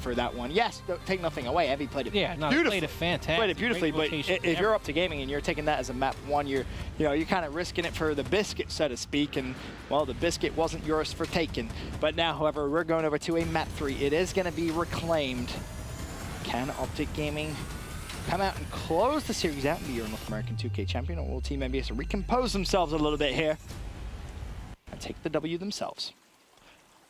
for that one. Yes, don't take nothing away. Envy played it Yeah, no, beautifully. played it fantastic. Played it beautifully, but if you're OpTic Gaming and you're taking that as a map 1, you're kind of risking it for the biscuit, so to speak, and well, the biscuit wasn't yours for taking. But now, however, we're going over to a map 3. It is going to be reclaimed. Can OpTic Gaming come out and close the series out and be your North American 2K champion, or will Team MBS recompose themselves a little bit here and take the W themselves?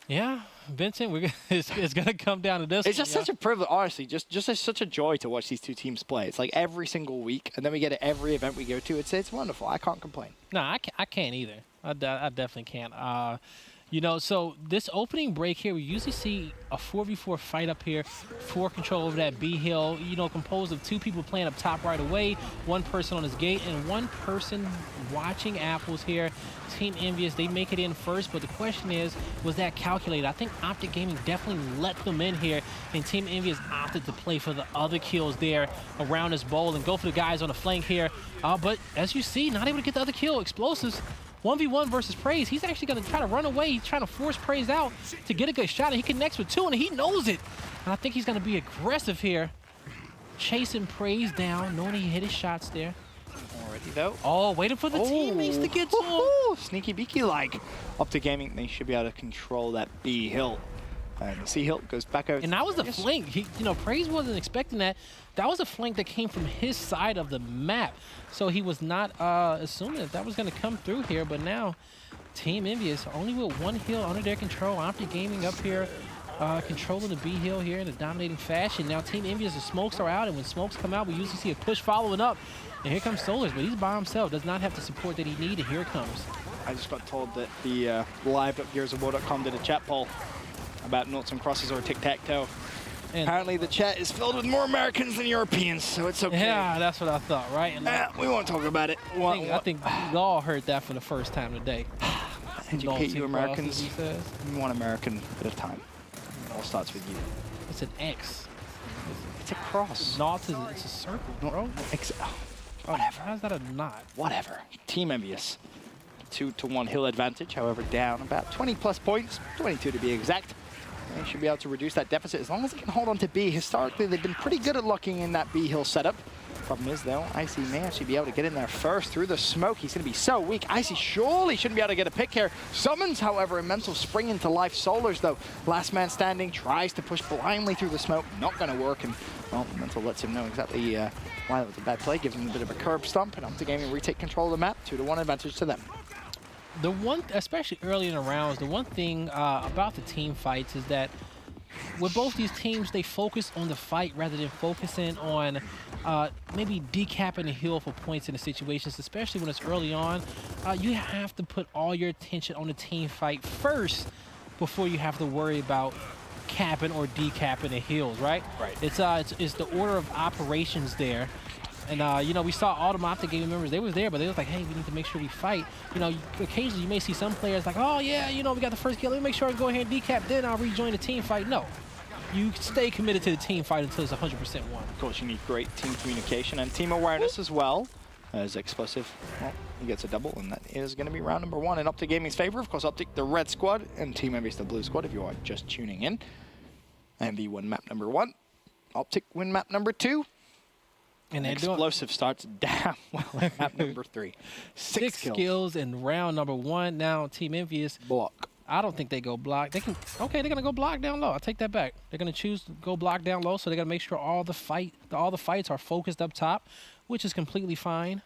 Yeah, Vincent, it's going to come down to this. It's just such a privilege, honestly, just such a joy to watch these two teams play. It's like every single week, and then we get it every event we go to. It's wonderful. I can't complain. No, I can't either. I definitely can't. You know, so this opening break here, we usually see a 4v4 fight up here for control over that B hill, you know, composed of 2 people playing up top right away, 1 person on his gate, and 1 person watching apples here. Team Envious, they make it in first, but the question is, was that calculated? I think OpTic Gaming definitely let them in here, and Team Envious opted to play for the other kills there around this bowl and go for the guys on the flank here. But as you see, not able to get the other kill. Explosives 1v1 versus Praise. He's actually going to try to run away. He's trying to force Praise out to get a good shot, and he connects with 2, and he knows it. And I think he's going to be aggressive here, chasing Praise down, knowing he hit his shots there. Already though. Oh, waiting for the teammates to get to him. Sneaky beaky like. OpTic Gaming, they should be able to control that B hill. And the C hill goes back over. And that was the flank. You know, Praise wasn't expecting that. That was a flank that came from his side of the map. So he was not assuming that was going to come through here. But now, Team Envious, only with 1 hill under their control. OpTic Gaming up here, controlling the B hill here in a dominating fashion. Now, Team Envious, the smokes are out. And when smokes come out, we usually see a push following up. And here comes Solars, but he's by himself. Does not have the support that he needs. And here it comes. I just got told that the live.gearsofwar.com did a chat poll about noughts and crosses or tic-tac-toe. Apparently the chat is filled with more Americans than Europeans, so it's okay. Yeah, that's what I thought, right? And we won't talk about it. I think we all heard that for the first time today. Educate you Americans, one American at a time. It all starts with you. It's an X. It's a cross. It's a circle, bro. Whatever. How's that a knot? Whatever. Team Envious. 2-1 hill advantage, however, down about 20 plus points, 22 to be exact. They should be able to reduce that deficit as long as they can hold on to B. Historically, they've been pretty good at locking in that B hill setup. Problem is, though, Icy may actually be able to get in there first through the smoke. He's going to be so weak. Icy surely shouldn't be able to get a pick here. Summons, however, a mental spring into life. Solars, though, last man standing, tries to push blindly through the smoke. Not going to work, and, well, mental lets him know exactly why that was a bad play. Gives him a bit of a curb stomp, and OpTic Gaming retake control of the map. 2-1 advantage to them. The one, especially early in the rounds, the one thing about the team fights is that with both these teams, they focus on the fight rather than focusing on maybe decapping the hill for points in the situations, especially when it's early on. You have to put all your attention on the team fight first before you have to worry about capping or decapping the hills, right? Right. It's the order of operations there. And, you know, we saw all the OpTic Gaming members. They was there, but they was like, hey, we need to make sure we fight. You know, occasionally you may see some players like, oh, yeah, you know, we got the first kill. Let me make sure I go ahead and decap, then I'll rejoin the team fight. No. You stay committed to the team fight until it's 100% won. Of course, you need great team communication and team awareness as well. As Xplosive, well, he gets a double, and that is going to be round number 1 in OpTic Gaming's favor. Of course, OpTic, the red squad, and Team Envious, the blue squad, if you are just tuning in. Envy win map number 1. OpTic win map number 2. And Explosive starts down well at map number 3. 6 kills in round number 1. Now, Team Envious. Block. I don't think they go block. They can. Okay, they're gonna go block down low. I'll take that back. They're gonna choose to go block down low, so they gotta make sure all the fights are focused up top, which is completely fine.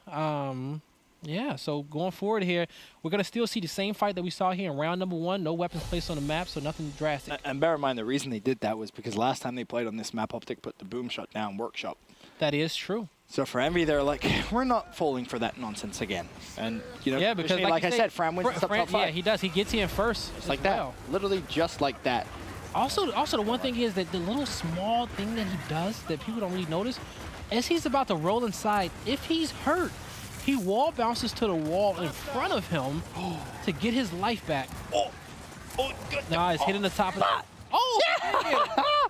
Yeah. So going forward here, we're gonna still see the same fight that we saw here in round number 1. No weapons placed on the map, so nothing drastic. And bear in mind, the reason they did that was because last time they played on this map, OpTic put the boom shot down workshop. That is true. So for Envy, they're like, we're not falling for that nonsense again. And, you know, yeah, because like I said, Fran wins the top 5. Yeah, he does. He gets in first. Just like that. Literally just like that. Also, the one thing is that the little small thing that he does that people don't really notice, as he's about to roll inside, if he's hurt, he wall bounces to the wall in front of him to get his life back. Oh, good. Nah, it's hitting the top of the... Oh!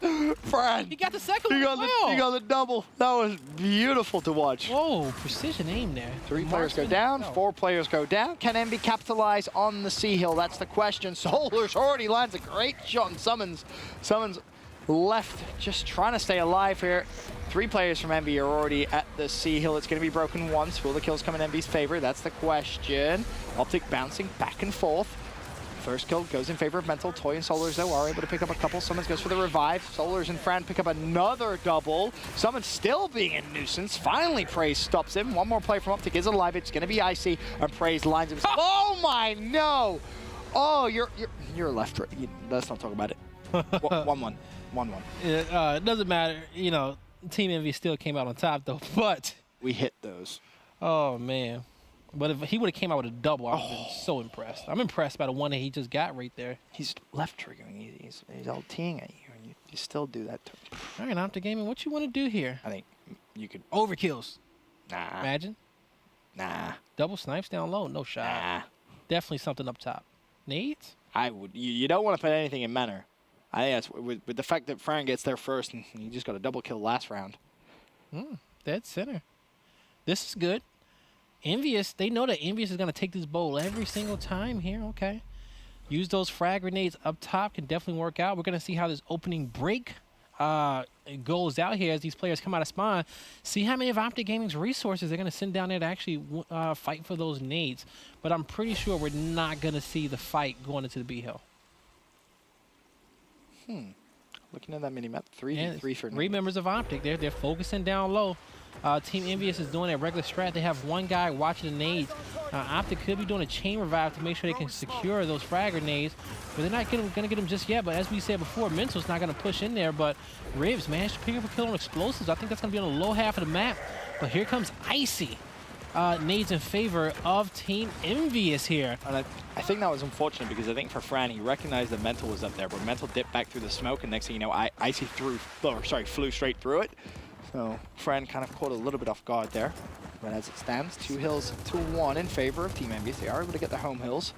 Yeah. Fran! He got the second one as well. He got the double. That was beautiful to watch. Whoa, precision aim there. 3 players go down, 4 players go down. Can Envy capitalize on the C hill? That's the question. Solars already lands a great shot on Summons. Summons left, just trying to stay alive here. 3 players from Envy are already at the C hill. It's going to be broken once. Will the kills come in Envy's favor? That's the question. OpTic bouncing back and forth. First kill goes in favor of Mental. Toy and Solars, though, are able to pick up a couple. Summons goes for the revive. Solars and Fran pick up another double. Summons still being a nuisance. Finally, Praise stops him. One more play from OpTic is alive. It's going to be Icy, and Praise lines himself. Oh my, no! Oh, you're left. Let's not talk about it. 1-1. 1-1. It doesn't matter. You know, Team Envy still came out on top, though. But we hit those. Oh, man. But if he would have came out with a double, I would have been so impressed. I'm impressed by the one that he just got right there. He's left triggering. He's all teeing at you, and you still do that to him. All right, OpTic Gaming, what you want to do here? I think you could... Overkills. Nah. Imagine. Nah. Double snipes down low, no shot. Nah. Definitely something up top. Nades? I would. You don't want to put anything in manner. I think that's with the fact that Fran gets there first, and he just got a double kill last round. Dead center. This is good. Envious, they know that Envious is going to take this bowl every single time here. Okay. Use those frag grenades up top. Can definitely work out. We're going to see how this opening break goes out here as these players come out of spawn. See how many of OpTic Gaming's resources they're going to send down there to actually fight for those nades. But I'm pretty sure we're not going to see the fight going into the B hill. Looking at that mini-map, 3v3 for 3 members of OpTic. They're focusing down low. Team Envious is doing a regular strat. They have one guy watching the nades. OpTic could be doing a chain revive to make sure they can secure those frag grenades, but they're not going to get them just yet. But as we said before, Mental's not going to push in there, but Ribs managed to pick up a kill on Explosives. I think that's going to be on the low half of the map, but here comes Icy. Nades in favor of Team Envious here. And I think that was unfortunate because I think for Fran, he recognized that Mental was up there, but Mental dipped back through the smoke, and next thing you know, Icy flew straight through it. So Fran kind of caught a little bit off guard there. But as it stands, 2 hills to 1 in favor of Team Envious. They are able to get their home hills.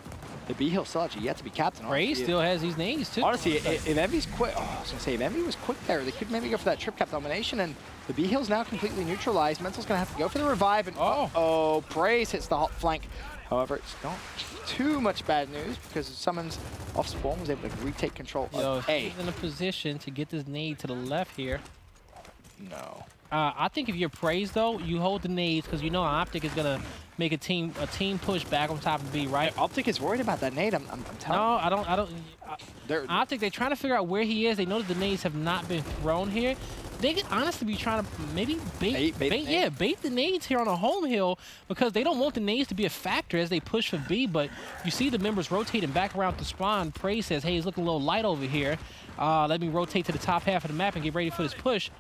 The B hill still actually yet to be captain. Ray still has these nades too. Honestly, if Envy's quick, I was gonna say if Envy was quick there, they could maybe go for that trip cap domination, and the B hill's now completely neutralized. Mental's gonna have to go for the revive, and Praise hits the hot flank. However, it's not too much bad news because Summons off spawn was able to retake control of A. He's in a position to get this nade to the left here. No. I think if you're Praise though, you hold the nades because you know OpTic is gonna make a team push back on top of B, right? Yeah, OpTic is worried about that nade. I'm telling you. No, I don't. OpTic, they're trying to figure out where he is. They know that the nades have not been thrown here. They could honestly be trying to maybe bait the nades here on a home hill because they don't want the nades to be a factor as they push for B. But you see the members rotating back around the spawn. Praise says, "Hey, it's looking a little light over here. Let me rotate to the top half of the map and get ready for this push."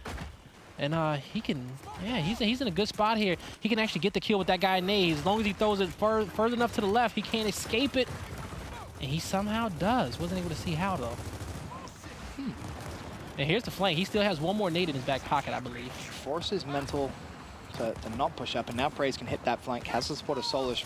And he can, he's in a good spot here. He can actually get the kill with that guy Nades. As long as he throws it further enough to the left, he can't escape it. And he somehow does. Wasn't able to see how, though. And here's the flank. He still has one more nade in his back pocket, I believe. Forces Mental to not push up, and now Praise can hit that flank. Has the support of Solars.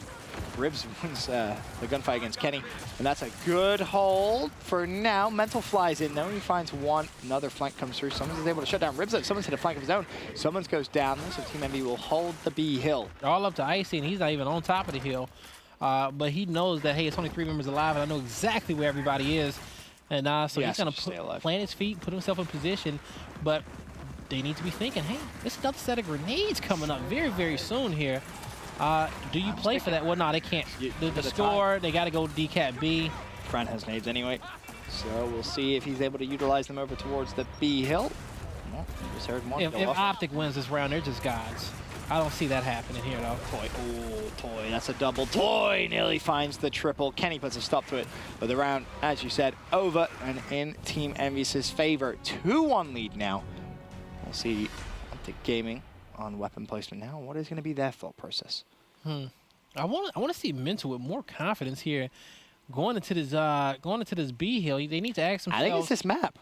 Ribs wins the gunfight against Kenny, and that's a good hold for now. Mental flies in, though. He finds one. Another flank comes through. Summons is able to shut down Ribs. Summons hit a flank of his own. Summons goes down, so Team Envy will hold the B hill. All up to Icy, and he's not even on top of the hill. But he knows that, hey, it's only 3 members alive, and I know exactly where everybody is. And so he's going to plant his feet, put himself in position. But they need to be thinking, hey, there's another set of grenades coming up very, very soon here. Do you play for that? Well, no, they can't. The score, they got to go decap B. Fran has nades anyway, so we'll see if he's able to utilize them over towards the B hill. Well, just heard one if OpTic wins this round, they're just gods. I don't see that happening here, though. Toy, Toy, that's a double. Toy nearly finds the triple. Kenny puts a stop to it, but the round, as you said, over and in Team Envious' favor. 2-1 lead now. We'll see OpTic Gaming on weapon placement now. What is going to be their thought process? I want to see Mental with more confidence here, going into this B hill. They need to ask themselves. I think it's this map.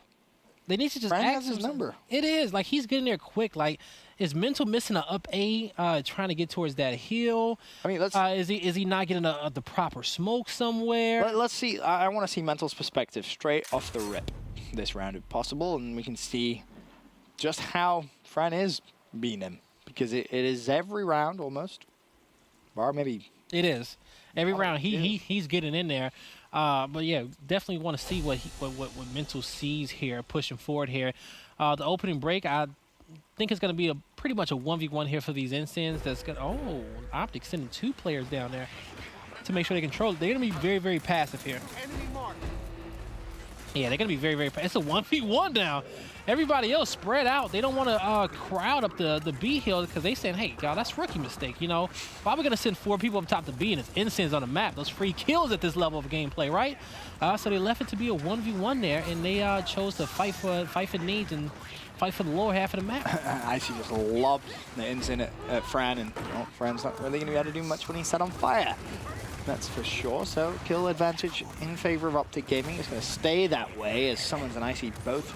They need to just Fran ask has his number. It is like he's getting there quick. Like, is Mental missing an up A, trying to get towards that hill? I mean, let's. Is he not getting the proper smoke somewhere? Let's see. I want to see Mental's perspective straight off the rip this round, if possible, and we can see just how Fran is beating him, because it is every round almost. Bar maybe. It is every round. He's getting in there. But yeah, definitely want to see what Mental sees here, pushing forward here. The opening break, I think it's going to be pretty much a 1v1 here for these Ensigns. That's going. Oh, OpTic sending 2 players down there to make sure they control it. They're going to be very, very passive here. Yeah, they're going to be very, very passive. It's a 1v1 now. Everybody else spread out. They don't want to crowd up the B hill because they saying, hey, y'all, that's rookie mistake. You know, why are we going to send 4 people up top to B and it's Ensigns on the map? Those free kills at this level of gameplay, right? So they left it to be a 1v1 there, and they chose to fight for needs and fight for the lower half of the map. Icy just loved the Ensign at Fran, and well, Fran's not really going to be able to do much when he's set on fire. That's for sure. So kill advantage in favor of OpTic Gaming. It's going to stay that way as Summons and Icy both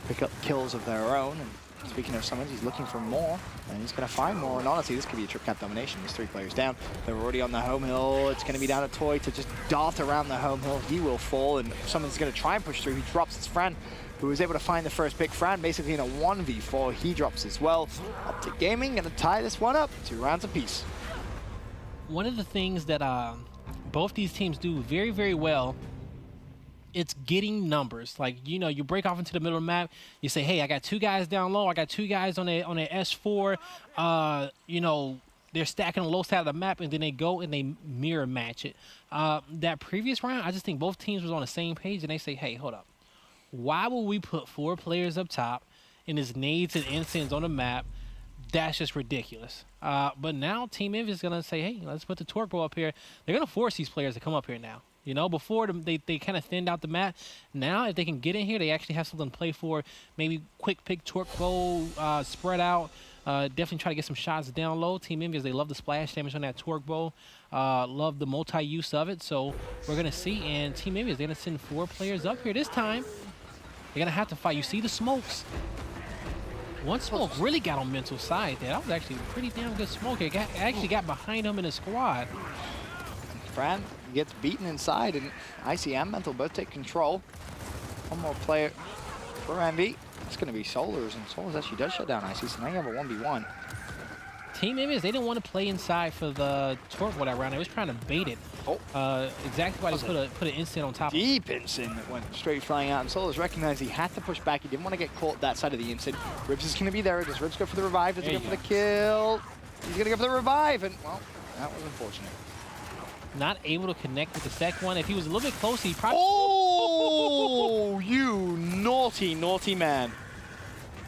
pick up kills of their own. And speaking of Summons, he's looking for more, and he's going to find more. And honestly, this could be a trip cap domination. There's 3 players down. They're already on the home hill. It's going to be down to Toy to just dart around the home hill. He will fall, and Summons is going to try and push through. He drops his Fran, who was able to find the first pick. Fran basically in a 1v4. He drops as well. OpTic Gaming going to tie this one up. 2 rounds apiece. One of the things that both these teams do very, very well, it's getting numbers. Like, you know, you break off into the middle of the map, you say, hey, I got 2 guys down low, I got 2 guys on a S4, you know, they're stacking on the low side of the map, and then they go and they mirror match it. That previous round, I just think both teams was on the same page, and they say, hey, hold up. Why would we put 4 players up top and there's nades and Ensigns on the map? That's just ridiculous. But now Team Envy is going to say, hey, let's put the Torque Bow up here. They're going to force these players to come up here now. You know, before they kind of thinned out the map. Now, if they can get in here, they actually have something to play for. Maybe quick pick, Torque Bow, spread out. Definitely try to get some shots down low. Team Envy, they love the splash damage on that Torque Bow. Love the multi-use of it. So we're going to see. And Team Envy, they're going to send 4 players up here this time. They're going to have to fight. You see the smokes. One smoke really got on Mental's side there. That was actually a pretty damn good smoke. It actually got behind him in the squad. Fran gets beaten inside, and Icy and Mental both take control. One more player for Envy. It's going to be Solars, and Solars actually does shut down Icy, so now you have a 1v1. Team Image, they didn't want to play inside for the Torque Bow that round. They was trying to bait it. Exactly why they put an instant on top of it. Deep instant that went straight flying out, and Solars recognized he had to push back. He didn't want to get caught that side of the instant. Ribs is going to be there. Does Ribs go for the revive? Does he go for the kill? He's going to go for the revive, and well, that was unfortunate. Not able to connect with the second one. If he was a little bit closer, he probably... Oh, you naughty, naughty man.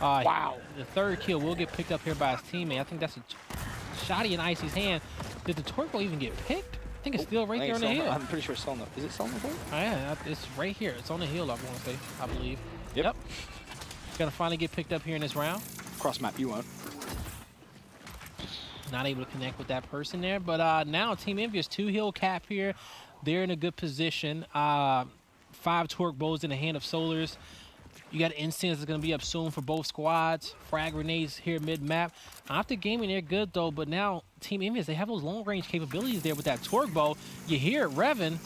Wow. The 3rd kill will get picked up here by his teammate. I think that's a shotty in Icy's hand. Did the Torque Bow even get picked? I think it's still right there on the hill. I'm pretty sure it's on the... Is it still on the hill? Oh, yeah, it's right here. It's on the hill, I want to say, I believe. Yep. It's going to finally get picked up here in this round. Cross map, you won't. Not able to connect with that person there. But now Team Envious 2 hill cap here. They're in a good position. 5 Torque Bows in the hand of Solars. You got Instance that's going to be up soon for both squads. Frag grenades here mid-map. OpTic Gaming, they're good, though. But now Team Envious, they have those long-range capabilities there with that Torque Bow. You hear it revving.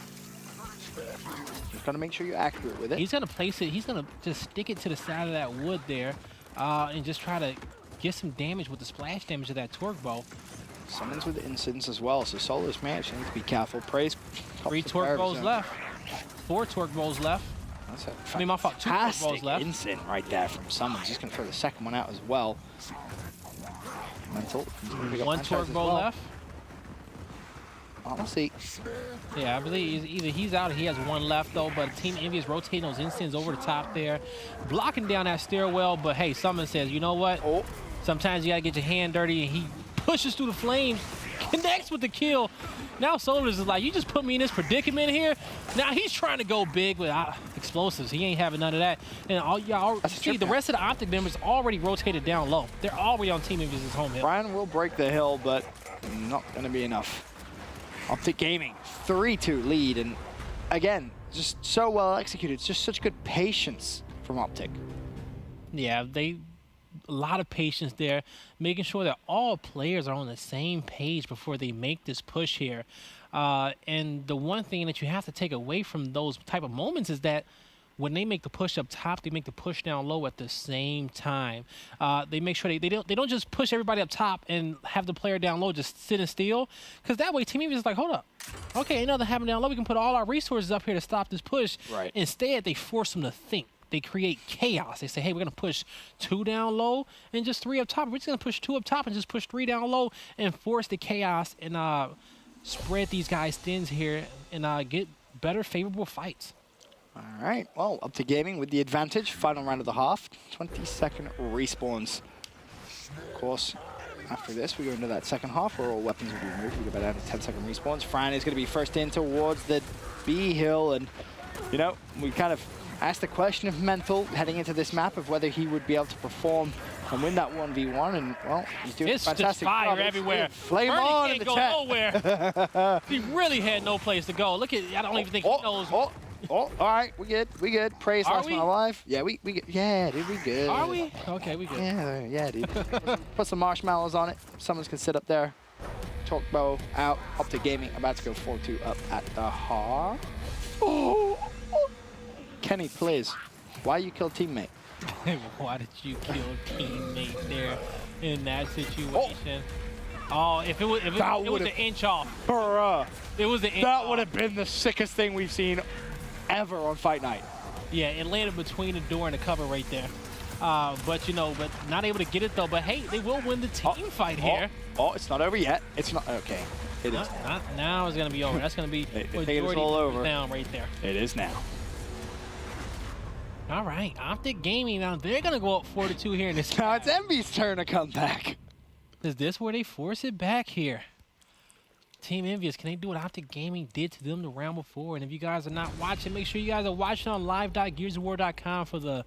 Just got to make sure you're accurate with it. He's going to place it. He's going to just stick it to the side of that wood there and just try to get some damage with the splash damage of that Torque Bow. Summons with Instance as well, so Solars may actually need to be careful. Praise. 3 Torque Bows left. 4 Torque Bows left. That's a I mean, my fault. 2 Torque Bows left. instant right there from Summons. He's going to throw the second one out as well. Mental. 1 Torque Bow left. Honestly. Yeah, I believe either he's out or he has 1 left, though. But Team Envy is rotating those instants over the top there. Blocking down that stairwell. But, hey, Summons says, you know what? Sometimes you got to get your hand dirty. And he pushes through the flames. Connects with the kill. Now Solars is like, you just put me in this predicament here. Now he's trying to go big with explosives. He ain't having none of that. And all y'all see the rest of the OpTic members already rotated down low. They're already on Team Envy's home hill. Brian will break the hill, but not going to be enough. OpTic Gaming, 3-2 lead. And again, just so well executed. It's just such good patience from OpTic. Yeah, a lot of patience there, making sure that all players are on the same page before they make this push here. And the one thing that you have to take away from those type of moments is that when they make the push up top, they make the push down low at the same time. They make sure they don't just push everybody up top and have the player down low just sit and steal, because that way Team Envy is like, hold up, okay, ain't nothing happening down low. We can put all our resources up here to stop this push. Right. Instead, they force them to think. They create chaos. They say, hey, we're going to push 2 down low and just 3 up top. We're just going to push 2 up top and just push 3 down low and force the chaos and spread these guys thins here and get better favorable fights. All right, well, OpTic Gaming with the advantage. Final round of the half, 20-second respawns. Of course, after this, we go into that second half where all weapons will be removed. We go back down to 10-second respawns. Fran is going to be first in towards the B hill, and, you know, we kind of asked the question of Mental heading into this map of whether he would be able to perform and win that 1v1, and, well, he's doing a fantastic just fire job. everywhere. Flame on in the chat. Nowhere. He really had no place to go. Look at, I don't even think he knows. All right, we good. Praise last one alive. Yeah, we good. Yeah, dude, we good. Are we? Okay, we good. Yeah, dude. Put some marshmallows on it. Someone's can sit up there. Chalk bow out. OpTic Gaming about to go 4-2 up at the half. Oh. Kenny, please. Why you kill teammate? Why did you kill teammate there in that situation? Oh, if it was an inch off. Bruh. It was an inch That off. would have been the sickest thing we've seen ever on Fight Night. Yeah, it landed between the door and the cover right there. But you know, but not able to get it though. But hey, they will win the team fight here. Oh, it's not over yet. It's not okay. It is. Not now. It's gonna be over. That's gonna be majority all over. Down right there. It is now. All right, OpTic Gaming now. They're gonna go up 4-2 here in this. Now it's Envy's turn to come back. Is this where they force it back here? Team Envious, can they do what OpTic Gaming did to them the round before? And if you guys are not watching, make sure you guys are watching on live.gearsofwar.com for the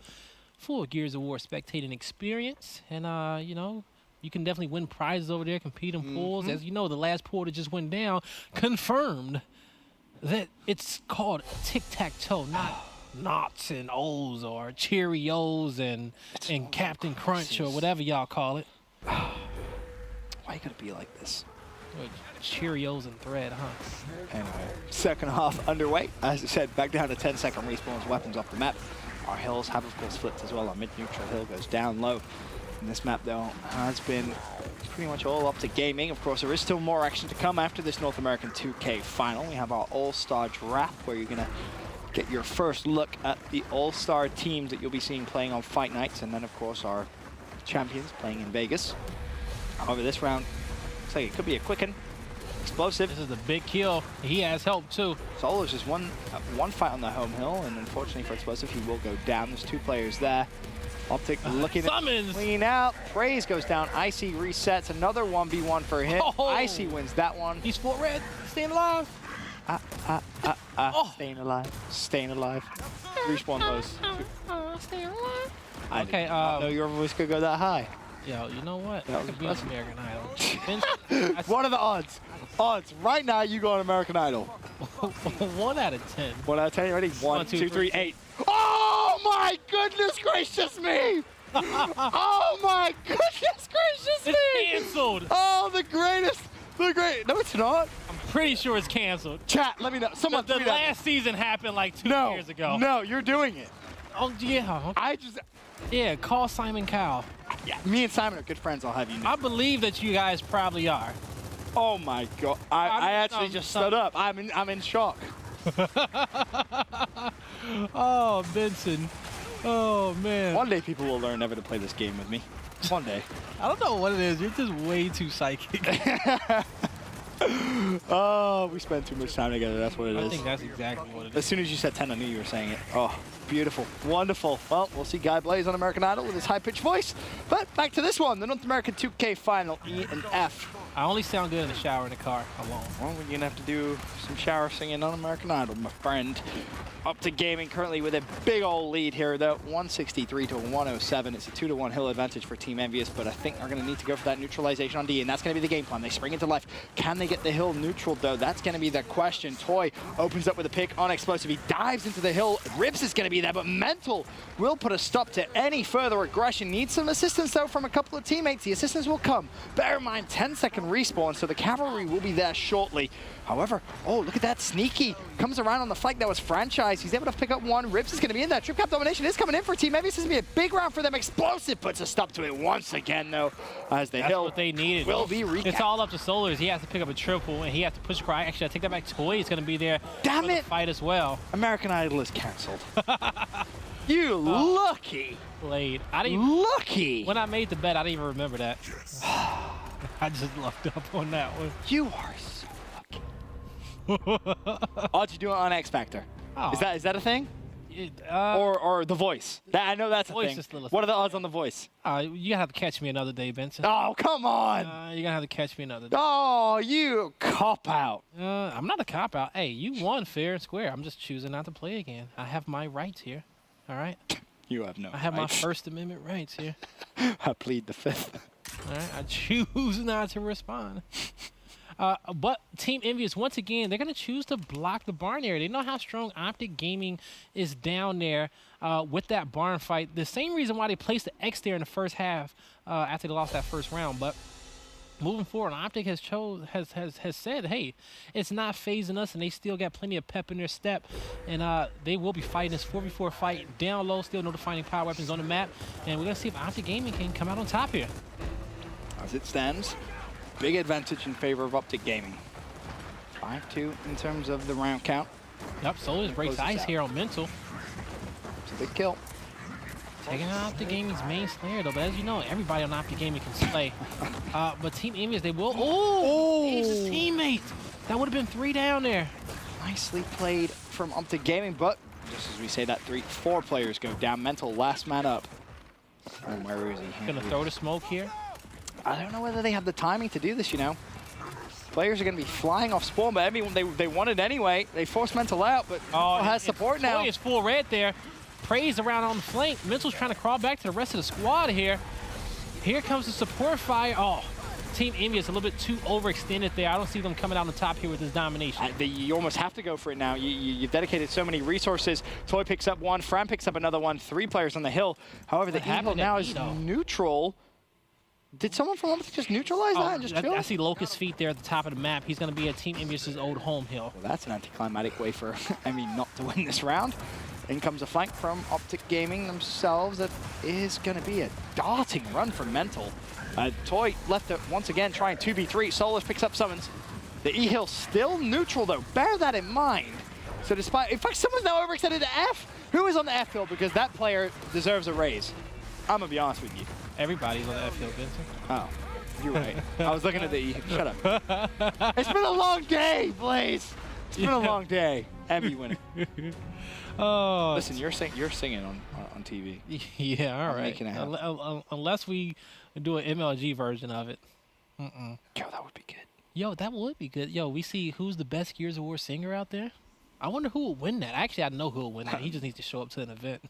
full Gears of War spectating experience. And, you know, you can definitely win prizes over there, compete in pools. As you know, the last pool that just went down confirmed that it's called tic-tac-toe, not knots and O's or Cheerios and Captain Crunch or whatever y'all call it. Why you gotta be like this? Cheerios and thread, huh? Anyway, second half underway. As I said, back down to 10-second respawns, weapons off the map. Our hills have, of course, flipped as well. Our mid-neutral hill goes down low. And this map, though, has been pretty much all OpTic Gaming. Of course, there is still more action to come after this North American 2K final. We have our All-Star draft, where you're going to get your first look at the All-Star teams that you'll be seeing playing on Fight Nights. And then, of course, our champions playing in Vegas. However, this round looks like it could be a quick one. Xplosive. This is the big kill. He has help too. Solo's just one fight on the home hill, and unfortunately for Xplosive, he will go down. There's 2 players there. OpTic looking to clean out. Praise goes down. Icy resets. Another 1v1 for him. Oh. Icy wins that one. He's full red. Staying alive. Staying alive. Staying alive. Respawn those. Staying alive. I Okay. didn't know your voice could go that high. Yo, you know what? That was could be on impressive. American Idol. What are the odds? Odds. Right now, you go on American Idol. 1 out of 10. 1 out of 10. You ready? 1, 2, 3, 8. Oh my goodness gracious me! Oh my goodness gracious me! It's canceled. Oh, the greatest. The great. No, it's not. I'm pretty sure it's canceled. Chat, let me know. Someone The tweet at me. last season happened like 2 No, years ago. no, you're doing it. Oh yeah. Okay. I just. Yeah. Call Simon Cowell. Yeah, me and Simon are good friends. I'll have you know. I believe that you guys probably are. Oh my god! I actually just stood up. I'm in shock. Oh, Benson. Oh man. One day people will learn never to play this game with me. One day. I don't know what it is. You're just way too psychic. Oh, we spend too much time together. That's what it is. I think that's exactly what it is. As soon as you said 10, I knew you were saying it. Oh, beautiful. Wonderful. Well, we'll see Guy Blaze on American Idol with his high-pitched voice. But back to this one, the North American 2K final, E and F. I only sound good in the shower in the car alone. Well, we're going to have to do some shower singing on American Idol, my friend. OpTic Gaming currently with a big old lead here, though. 163 to 107. It's a 2-1 hill advantage for Team Envious, but I think they're going to need to go for that neutralization on D, and that's going to be the game plan. They spring into life. Can they get the hill neutral, though? That's going to be the question. Toy opens up with a pick on Xplosive. He dives into the hill. Ribs is going to be there, but Mental will put a stop to any further aggression. Needs some assistance, though, from a couple of teammates. The assistance will come. Bear in mind, 10-second can respawn, so the cavalry will be there shortly. However, oh, look at that. Sneaky comes around on the flank. That was Franchise. He's able to pick up one. Rips is going to be in there. Trip Cap Domination is coming in for Team. Maybe this is going to be a big round for them. Explosive puts a stop to it once again, though, as the hill what they needed. will be recapped. It's all up to Solars. He has to pick up a triple, and he has to push Cry. Actually, I take that back. Toy is going to be there Damn for it. the fight as well. American Idol is canceled. You lucky. Played. I didn't even, Lucky. when I made the bet, I didn't even remember that. I just lucked up on that one. You are so lucky. How'd you do it on X Factor? Oh. Is that a thing? Uh, Or The Voice? I know that's a Voice thing. is still a What are the odds on The Voice? you're going to have to catch me another day, Benson. Oh, come on. You're going to have to catch me another day. Oh, you cop out. I'm not a cop-out. Hey, you won fair and square. I'm just choosing not to play again. I have my rights here. All right? You have no I have my rights. First Amendment rights here. I plead the fifth. All right? I choose not to respond. But Team Envious, once again, they're going to choose to block the barn area. They know how strong OpTic Gaming is down there with that barn fight. The same reason why they placed the X there in the first half after they lost that first round. But moving forward, OpTic has said, hey, it's not phasing us, and they still got plenty of pep in their step. And they will be fighting this 4v4 fight down low, still no defining power weapons on the map. And we're going to see if OpTic Gaming can come out on top here. As it stands, big advantage in favor of OpTic Gaming. 5-2 in terms of the round count. Yep, Solars breaks Close this ice out. here on Mental. It's a big kill. Taking out OpTic Gaming's main slayer, though. But as you know, everybody on OpTic Gaming can slay. But Team Envious, they will. Oh! He's his teammate. That would have been 3 down there. Nicely played from OpTic Gaming, but just as we say that, 4 players go down. Mental, last man up. And where is he? Gonna throw the smoke here. I don't know whether they have the timing to do this, you know. Players are going to be flying off spawn, but everyone, they want it anyway. They force Mental out, but Mental has support now. Toy is full red there. Praise around on the flank. Mental's trying to crawl back to the rest of the squad here. Here comes the support fire. Oh, Team Envious a little bit too overextended there. I don't see them coming out on the top here with this domination. You almost have to go for it now. You've dedicated so many resources. Toy picks up one, Fran picks up another one, 3 players on the hill. However, the Eagle now is neutral. Did someone from OpTic just neutralize that and just chill? I see Locust feet there at the top of the map. He's going to be at Team Envious's old home hill. Well, that's an anticlimactic way for Emmy not to win this round. In comes a flank from OpTic Gaming themselves. That is going to be a darting run from Mental. Toy left it once again, trying 2v3. Solars picks up summons. The E-Hill still neutral, though. Bear that in mind. So despite, in fact, someone's now overextended to F. Who is on the F hill? Because that player deserves a raise. I'm going to be honest with you. Everybody's on the F hill, Vincent. Oh, you're right. I was looking at the E. Shut up. It's been a long day, Blaze. It's been a long day. Emmy winner. Oh, Listen, you're singing on TV. yeah, all right. Making it happen. Unless we do an MLG version of it. Yo, that would be good. Yo, that would be good. Yo, we see who's the best Gears of War singer out there. I wonder who will win that. Actually, I know who will win that. He just needs to show up to an event.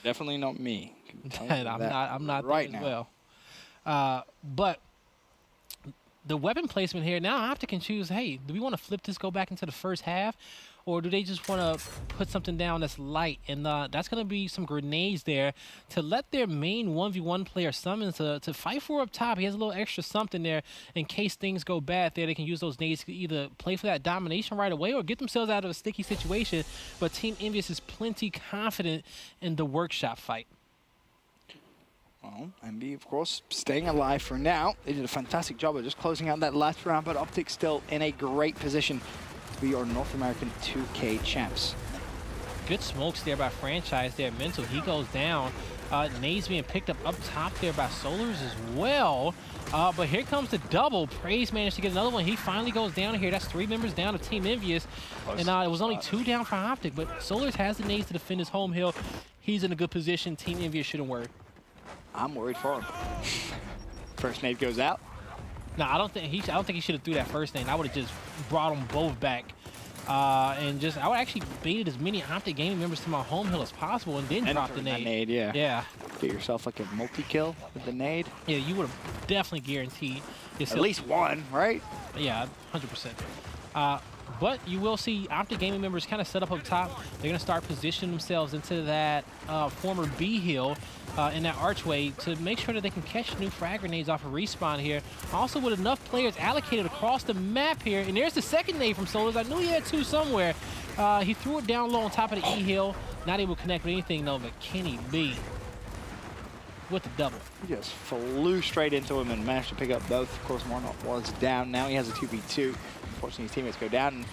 Definitely not me. I'm not right there now. as well. But the weapon placement here, now OpTic can choose, hey, do we want to flip this, go back into the first half? Or do they just want to put something down that's light? And that's going to be some grenades there to let their main 1v1 player summon to fight for up top. He has a little extra something there in case things go bad there. They can use those nades to either play for that domination right away or get themselves out of a sticky situation. But Team Envious is plenty confident in the workshop fight. Well, MB, of course, staying alive for now. They did a fantastic job of just closing out that last round, but OpTic still in a great position to be our North American 2K champs. Good smokes there by Franchise there. Mental, he goes down. Nades being picked up top there by Solars as well. But here comes the double. Praise managed to get another one. He finally goes down here. That's 3 members down of Team Envious. And it was only 2 down for OpTic, but Solars has the nades to defend his home hill. He's in a good position. Team Envious shouldn't worry. I'm worried for him. First nade goes out. No, I don't think he should have threw that first nade. I would have just brought them both back. And I would actually baited as many OpTic Gaming members to my home hill as possible and then drop the nade. Yeah. Yeah. Get yourself like a multi-kill with the nade. Yeah, you would have definitely guaranteed yourself. At least one, right? Yeah, 100%. But you will see OpTic Gaming members kind of set up top. They're going to start positioning themselves into that former B hill in that archway to make sure that they can catch new frag grenades off of respawn here. Also with enough players allocated across the map here. And there's the second nade from Solos. I knew he had two somewhere. He threw it down low on top of the E hill. Not able to connect with anything though, but Kenny B with the double. He just flew straight into him and managed to pick up both. Of course, Warnock was down. Now he has a 2v2. Unfortunately, his teammates go down. And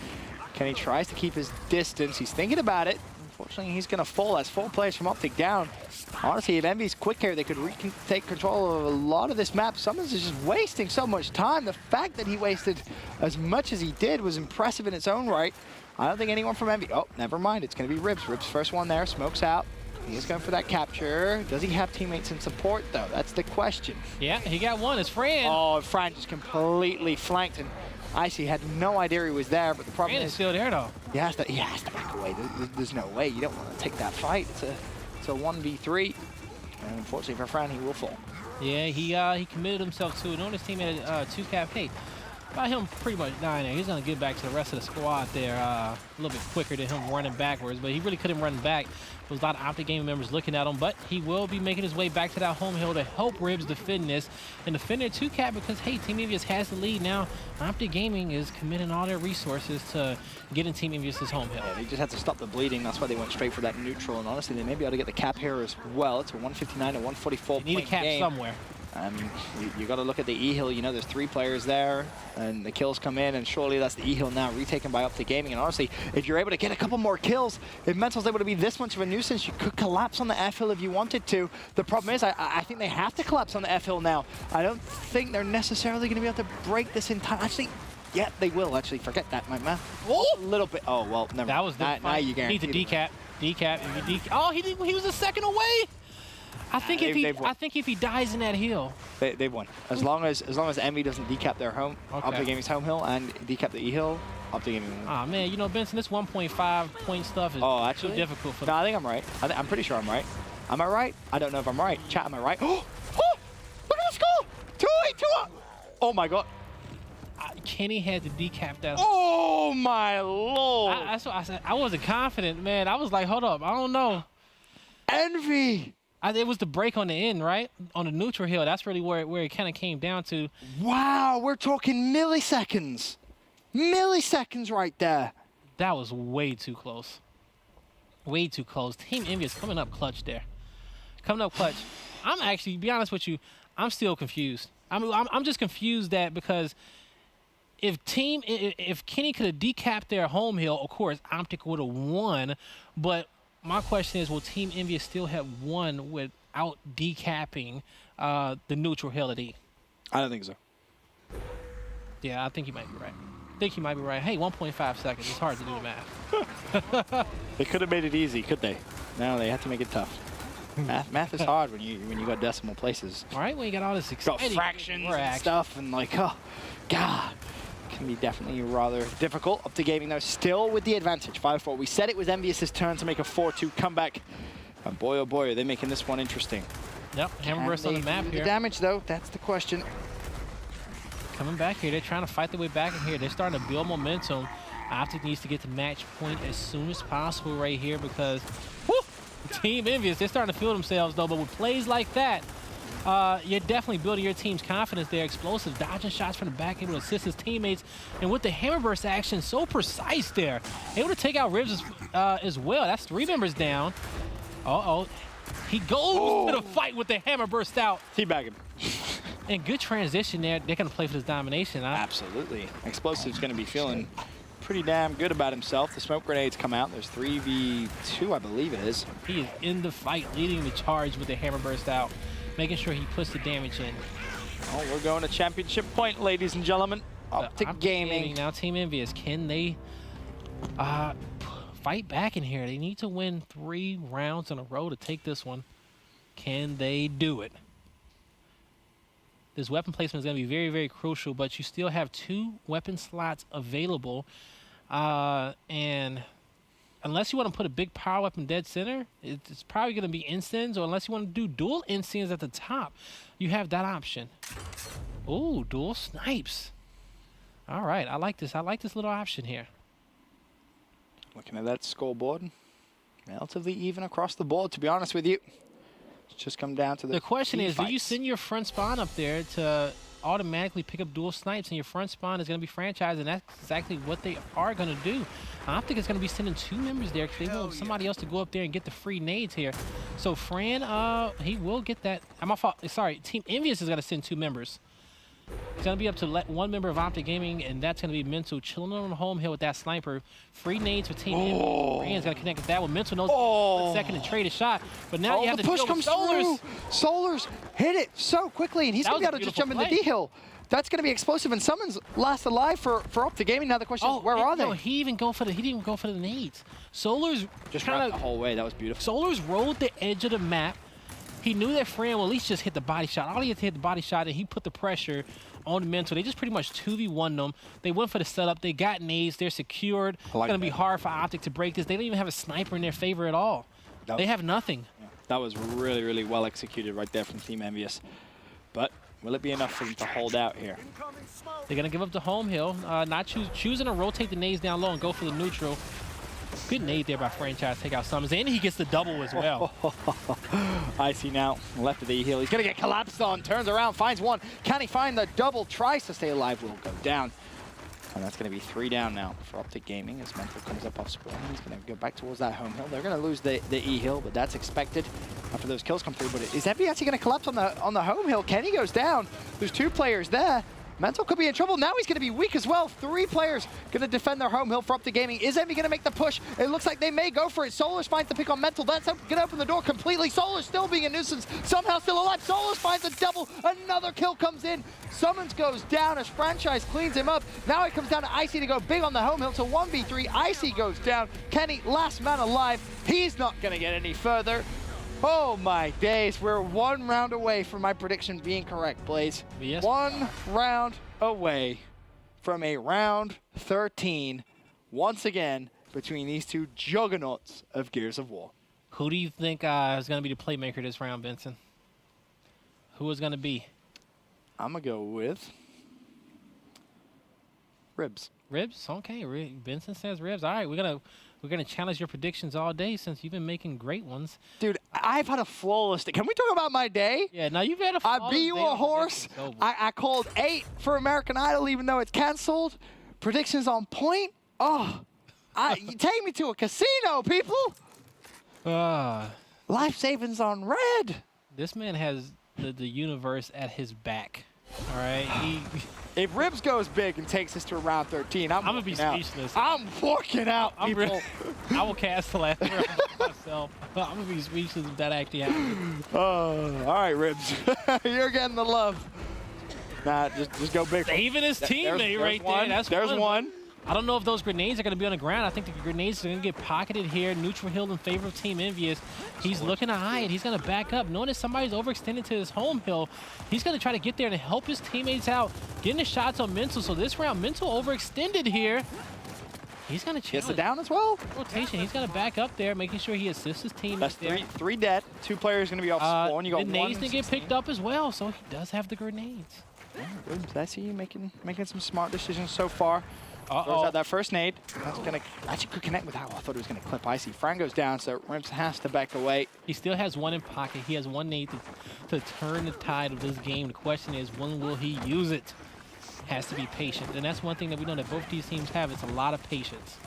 Kenny tries to keep his distance. He's thinking about it. Unfortunately, he's going to fall as 4 players from OpTic down. Honestly, if Envy's quick here, they could take control of a lot of this map. Summons is just wasting so much time. The fact that he wasted as much as he did was impressive in its own right. I don't think anyone from Envy... Oh, never mind. It's going to be Ribs. Ribs first one there. Smokes out. He's going for that capture. Does he have teammates in support, though? That's the question. Yeah, he got one. It's Fran. Oh, Fran just completely flanked, and Icy had no idea he was there, but the problem Fran is... still there, though. He has to back away. There's no way. You don't want to take that fight. It's a 1v3. And unfortunately for Fran, he will fall. Yeah, he committed himself to it. Knowing his team had 2 cap. Hey, about him pretty much dying there. He's going to get back to the rest of the squad there a little bit quicker than him running backwards, but he really couldn't run back. There was a lot of OpTic Gaming members looking at him, but he will be making his way back to that home hill to help Ribs defend this and defend their 2 cap because, hey, Team Envious has the lead now. OpTic Gaming is committing all their resources to getting Team Envious's home hill. Yeah, they just had to stop the bleeding. That's why they went straight for that neutral, and honestly, they may be able to get the cap here as well. It's a 159 to 144 They need a cap game. somewhere. You got to look at the E-Hill. You know, there's 3 players there, and the kills come in, and surely that's the E-Hill now retaken by OpTic Gaming. And honestly, if you're able to get a couple more kills, if Mental's able to be this much of a nuisance, you could collapse on the F-Hill if you wanted to. The problem is, I think they have to collapse on the F-Hill now. I don't think they're necessarily going to be able to break this entire... Actually, yeah, they will, actually. Forget that, my man. A little bit. Oh, well, never mind. That was the now you guarantee need the decap. Decap. If you oh, he was a second away. I think if he dies in that hill, they've won. As long as Envy doesn't decap their home, OpTic Gaming's home hill, and decap the E hill, OpTic Gaming wins. Ah man, you know Benson, this 1.5 point stuff is actually too difficult for. No, I think I'm right. I'm pretty sure I'm right. Am I right? I don't know if I'm right. Chat, am I right? Oh, look at the score! 2-8, 2-up. Oh my god. Kenny had to decap that. Oh my lord! That's what I said. I wasn't confident, man. I was like, hold up, I don't know. Envy. It was the break on the end, right? On the neutral hill. That's really where it kind of came down to. Wow, we're talking milliseconds. Milliseconds right there. That was way too close. Way too close. Team Envious coming up clutch there. Coming up clutch. I'm actually, to be honest with you, I'm still confused. I'm just confused that because if Kenny could have decapped their home hill, of course, OpTic would have won. But my question is, will Team Envious still have won without decapping the neutral hill at E? I don't think so. Yeah, I think you might be right. Hey, 1.5 seconds. It's hard to do the math. They could have made it easy, could they? No, they had to make it tough. Math is hard when you got decimal places. All right, when you got all this exciting got fractions and stuff, and like, oh, God. Can be definitely rather difficult. OpTic Gaming, though, still with the advantage. 5-4. We said it was Envious's turn to make a 4-2 comeback. And boy, oh boy, are they making this one interesting. Yep, hammer burst on the map here. The damage, though, that's the question. Coming back here, they're trying to fight their way back in here. They're starting to build momentum. OpTic needs to get to match point as soon as possible right here because, whoo, Team Envious, they're starting to feel themselves, though. But with plays like that, you're definitely building your team's confidence there. Explosive, dodging shots from the back, able to assist his teammates. And with the hammer burst action, so precise there. Able to take out Ribs as well. That's 3 members down. Uh-oh. He goes to the fight with the hammer burst out. Teabag him. And good transition there. They're going to play for this domination. Absolutely. Explosive's going to be feeling pretty damn good about himself. The smoke grenades come out. There's 3v2, I believe it is. He is in the fight, leading the charge with the hammer burst out, making sure he puts the damage in. Oh, we're going to championship point, ladies and gentlemen. OpTic Gaming. Now Team Envious, can they fight back in here? They need to win 3 rounds in a row to take this one. Can they do it? This weapon placement is going to be very, very crucial, but you still have 2 weapon slots available. And unless you want to put a big power weapon dead center, it's probably going to be instants, or unless you want to do dual instants at the top, you have that option. Ooh, dual snipes. All right, I like this. I like this little option here. Looking at that scoreboard, relatively even across the board, to be honest with you. It's just come down to the question is, fights. do you send your front spawn up there to automatically pick up dual snipes, and your front spawn is going to be franchised, and that's exactly what they are going to do. OpTic is going to be sending 2 members there because they want somebody else to go up there and get the free nades here. So Fran, he will get that. Sorry, Team Envious is going to send 2 members. It's going to be up to 1 member of OpTic Gaming, and that's going to be Mental chilling on the home hill with that sniper. Free nades for Team Envious. Fran's going to connect with that one. Mental knows the second to trade a shot, but now you have the to push deal with comes Solars. through. Solars hit it so quickly, and he's going to be able to just jump in the D-hill. That's going to be explosive, and Summons last alive for OpTic Gaming. Now the question is, where are they? No, he didn't even go for the nades. Solars just ran the whole way. That was beautiful. Solars rolled the edge of the map. He knew that Fran will at least just hit the body shot. All he had to hit the body shot, and he put the pressure on the Mental. They just pretty much 2v1 them. They went for the setup. They got nades. They're secured. It's going to be hard for OpTic to break this. They don't even have a sniper in their favor at all. They have nothing. Yeah, that was really, really well executed right there from Team Envious. But will it be enough for them to hold out here? They're going to give up the home hill. Choosing to rotate the nades down low and go for the neutral. Good nade there by Franchise. Take out Summons, and he gets the double as well. Icy now, left of the heel. He's going to get collapsed on, turns around, finds one. Can he find the double? Tries to stay alive, will go down. And that's going to be 3 down now for OpTic Gaming as Mental comes up off spawn. He's going to go back towards that home hill. They're going to lose the E-hill, but that's expected after those kills come through. But is Envy actually going to collapse on the home hill? Kenny goes down. There's 2 players there. Mental could be in trouble. Now he's going to be weak as well. 3 players going to defend their home hill for OpTic Gaming. Is Envy going to make the push? It looks like they may go for it. Solars finds the pick on Mental. That's going to open the door completely. Solars still being a nuisance. Somehow still alive. Solars finds a double. Another kill comes in. Summons goes down as Franchise cleans him up. Now it comes down to Icy to go big on the home hill. So 1v3. Icy goes down. Kenny, last man alive. He's not going to get any further. Oh my days, we're 1 round away from my prediction being correct, Blaze. Yes. 1 round away from a round 13, once again, between these 2 juggernauts of Gears of War. Who do you think is going to be the playmaker this round, Benson? Who is going to be? I'm going to go with Ribs. Ribs? Okay, Benson says Ribs. All right, we're gonna challenge your predictions all day since you've been making great ones. Dude, I've had a flawless day. Can we talk about my day? Yeah, now you've had a flawless I beat you a horse. I called 8 for American Idol even though it's canceled. Predictions on point. Oh, you take me to a casino, people. Life savings on red. This man has the universe at his back. All right. If Ribs goes big and takes us to round 13, I'm gonna be speechless. I'm walking out, people. I will cast the last round myself. I'm gonna be speechless if that actually happens. All right, Ribs. You're getting the love. Nah, just go big. Saving his teammate right there. There's one. I don't know if those grenades are going to be on the ground. I think the grenades are going to get pocketed here. Neutral hill in favor of Team Envious. He's looking to hide. He's going to back up. Knowing that somebody's overextended to his home hill, he's going to try to get there and help his teammates out. Getting the shots on Mental. So this round, Mental overextended here. He's going to challenge. Gets it down as well. Rotation. He's going to back up there, making sure he assists his teammates. That's three dead. 2 players going to be off spawn. You got the nades didn't get picked up as well, so he does have the grenades. Yeah, Ribs, I see you making some smart decisions so far. Throws out that first nade. That's gonna actually could connect with that. Oh, I thought it was gonna clip Icy. Fran goes down, so Ribs has to back away. He still has 1 in pocket. He has 1 nade to turn the tide of this game. The question is, when will he use it? Has to be patient, and that's one thing that we know that both these teams have. It's a lot of patience.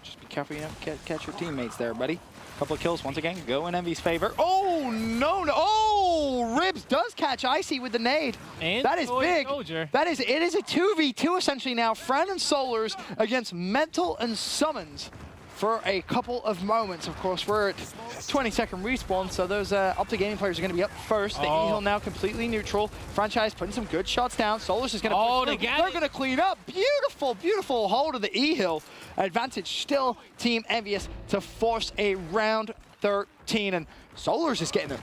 Just be careful, you don't catch your teammates there, buddy. Couple of kills once again, go in Envy's favor. Oh no! Oh, Ribs does catch Icy with the nade. And that is big. Soldier. It is a 2v2 essentially now. Fran and Solars against Mental and Summons for a couple of moments. Of course, we're at 20-second respawn, so those OpTic Gaming players are going to be up first. The E-hill now completely neutral. Franchise putting some good shots down. Solars is going to push through. They're going to clean up. Beautiful, beautiful hold of the E-hill. Advantage still Team Envious to force a round 13. And Solars is getting a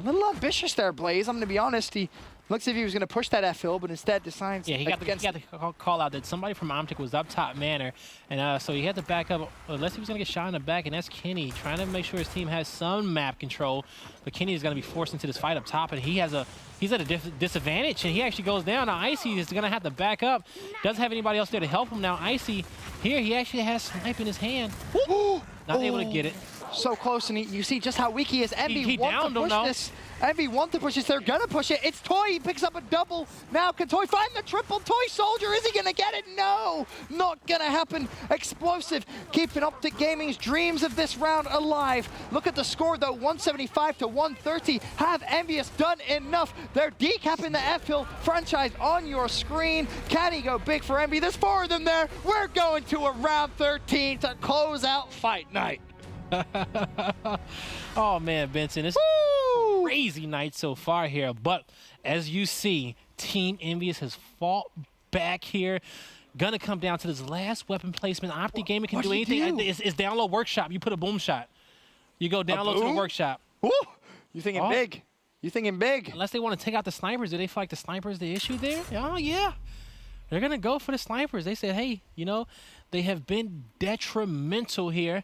little ambitious there, Blaze. I'm going to be honest. He Looks as if he was going to push that F hill, but instead decides Yeah, he got the call out that somebody from OpTic was up top manner, and so he had to back up unless he was going to get shot in the back, and that's Kenny trying to make sure his team has some map control. But Kenny is going to be forced into this fight up top, and he's at a disadvantage, and he actually goes down. Now Icy is going to have to back up. Doesn't have anybody else there to help him. Now Icy here, he actually has Snipe in his hand. Not able to get it. So close, and you see just how weak he is. Envy he wants to push this. Envy wants to push this. They're going to push it. It's Toy. He picks up a double. Now can Toy find the triple? Toy Soldier, is he going to get it? No, not going to happen. Explosive keeping OpTic Gaming's dreams of this round alive. Look at the score, though, 175 to 130. Have Envious done enough? They're decapping the F-Hill franchise on your screen. Can he go big for Envy? There's 4 of them there. We're going to a round 13 to close out fight night. Oh man, Benson, it's a crazy night so far here. But as you see, Team Envious has fought back here. Gonna come down to this last weapon placement. OpTic Gaming can do anything. It's down low workshop. You put a boom shot. You go down low to the workshop. Woo! You thinking big? You thinking big? Unless they want to take out the snipers. Do they feel like the sniper is the issue there? Oh yeah. They're gonna go for the snipers. They said, hey, you know, they have been detrimental here.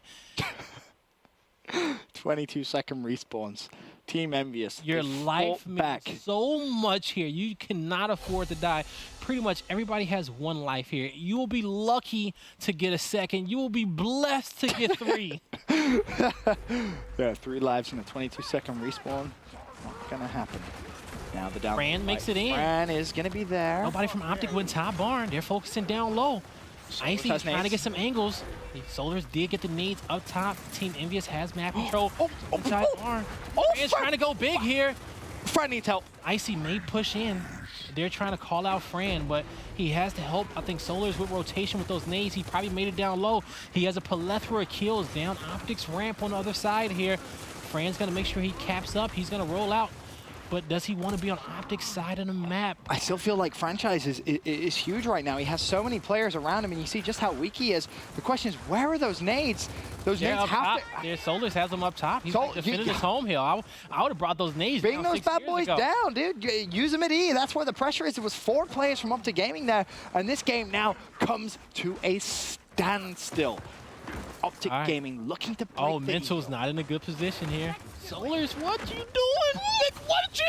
22-second respawns. Team Envious. Your life means so much here. You cannot afford to die. Pretty much everybody has 1 life here. You will be lucky to get a second. You will be blessed to get 3. Yeah, 3 lives in a 22-second respawn. Not gonna happen. Now the down. Fran makes it in. Fran is gonna be there. Nobody from OpTic went top barn. They're focusing down low. Icy is trying to get some angles. The Solars did get the nades up top. Team Envious has map control. Inside barn. Fran's trying to go big here. Fran needs help. Icy may push in. They're trying to call out Fran, but he has to help. I think Solars with rotation with those nades. He probably made it down low. He has a plethora of kills down OpTic's ramp on the other side here. Fran's going to make sure he caps up. He's going to roll out. But does he want to be on OpTic's side of the map? I still feel like Franchise is huge right now. He has so many players around him, and you see just how weak he is. The question is, where are those nades? Those nades have to... Yeah, Solars has them up top. He's defending his home hill. I would have brought those nades down. Bring those bad boys down, dude. Use them at E. That's where the pressure is. It was 4 players from OpTic Gaming there, and this game now comes to a standstill. OpTic Gaming looking to break Mental's not in a good position here. Solars, what you doing? Nick, what you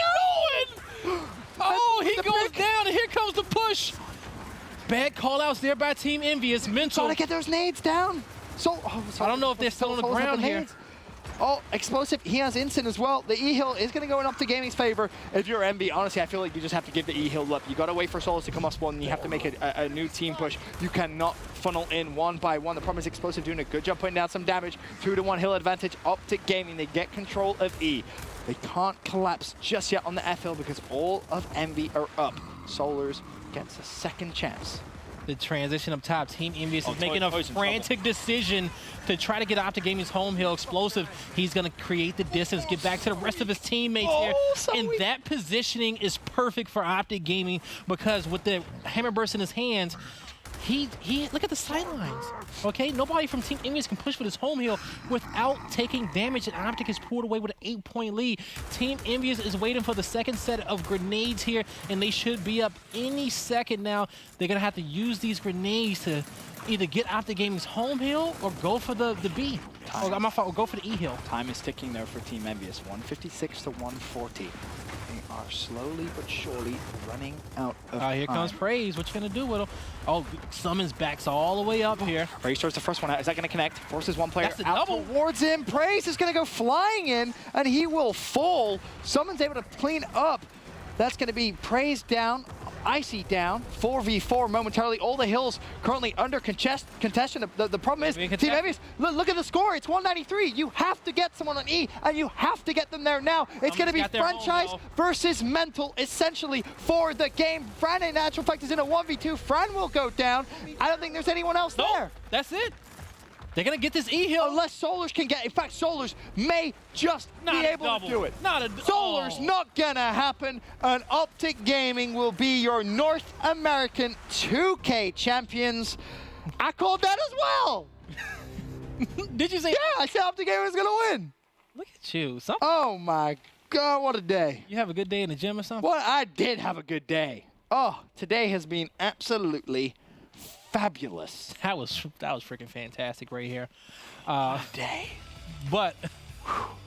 doing? Oh, he goes down, and here comes the push. Bad call-outs there by Team Envious. Mental. Trying to get those nades down. I don't know if they're still on the ground here. Oh, Explosive, he has instant as well. The E-Hill is going to go in OpTic Gaming's favor. If you're Envy, honestly, I feel like you just have to give the E-Hill up. You got to wait for Solars to come off spawn, and you have to make a new team push. You cannot funnel in 1 by 1. The problem is Explosive doing a good job putting down some damage. 2-to-1 hill advantage. OpTic Gaming, they get control of E. They can't collapse just yet on the F-Hill because all of Envy are up. Solars gets a second chance. The transition up top. Team Envious is making a frantic decision to try to get OpTic Gaming's home hill. Explosive, he's going to create the distance, get back to the rest of his teammates here. And that positioning is perfect for OpTic Gaming because with the hammer burst in his hands, he look at the sidelines, okay? Nobody from Team Envious can push for this home hill without taking damage, and OpTic has pulled away with an 8-point lead. Team Envious is waiting for the second set of grenades here, and they should be up any second now. They're gonna have to use these grenades to either get OpTic Gaming's home hill or go for the B. Or go for the E hill. Time is ticking there for Team Envious, 156 to 140. They are slowly but surely running out of time. Here comes Praise. What you gonna do with him? Oh, Summons backs all the way up here. Praise starts the first one out. Is that gonna connect? Forces one player out double towards him. Praise is gonna go flying in, and he will fall. Summons able to clean up. That's gonna be Praise down. Icy down, 4v4 momentarily. All the hills currently under contention. The problem is, Team Envious, look at the score. It's 193. You have to get someone on E, and you have to get them there now. It's going to be Franchise versus Mental, essentially, for the game. Fran, in actual fact, is in a 1v2. Fran will go down. I don't think there's anyone else there. That's it. They're going to get this E-Hill. Unless Solars can get... In fact, Solars may just be able to do it. Solars not going to happen. And OpTic Gaming will be your North American 2K champions. I called that as well. Did you say? Yeah, I said OpTic Gaming was going to win. Look at you. Oh, my God, what a day. You have a good day in the gym or something? Well, I did have a good day. Oh, today has been absolutely fabulous. That was freaking fantastic right here. Day. But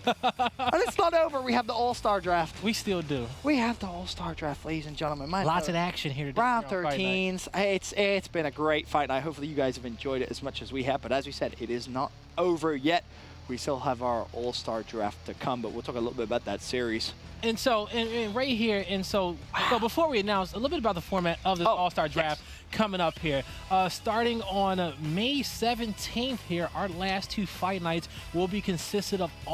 And it's not over. We have the All-Star Draft. we still do. We have the All-Star Draft, ladies and gentlemen. Lots of action here today. Round on Friday night. 13s. It's been a great fight night. Hopefully you guys have enjoyed it as much as we have. But as we said, it is not over yet. We still have our All-Star Draft to come, but we'll talk a little bit about that series. And so, and right here, and so before we announce a little bit about the format of this All-Star Draft coming up here, starting on May 17th here, our last two fight nights will be consisted of all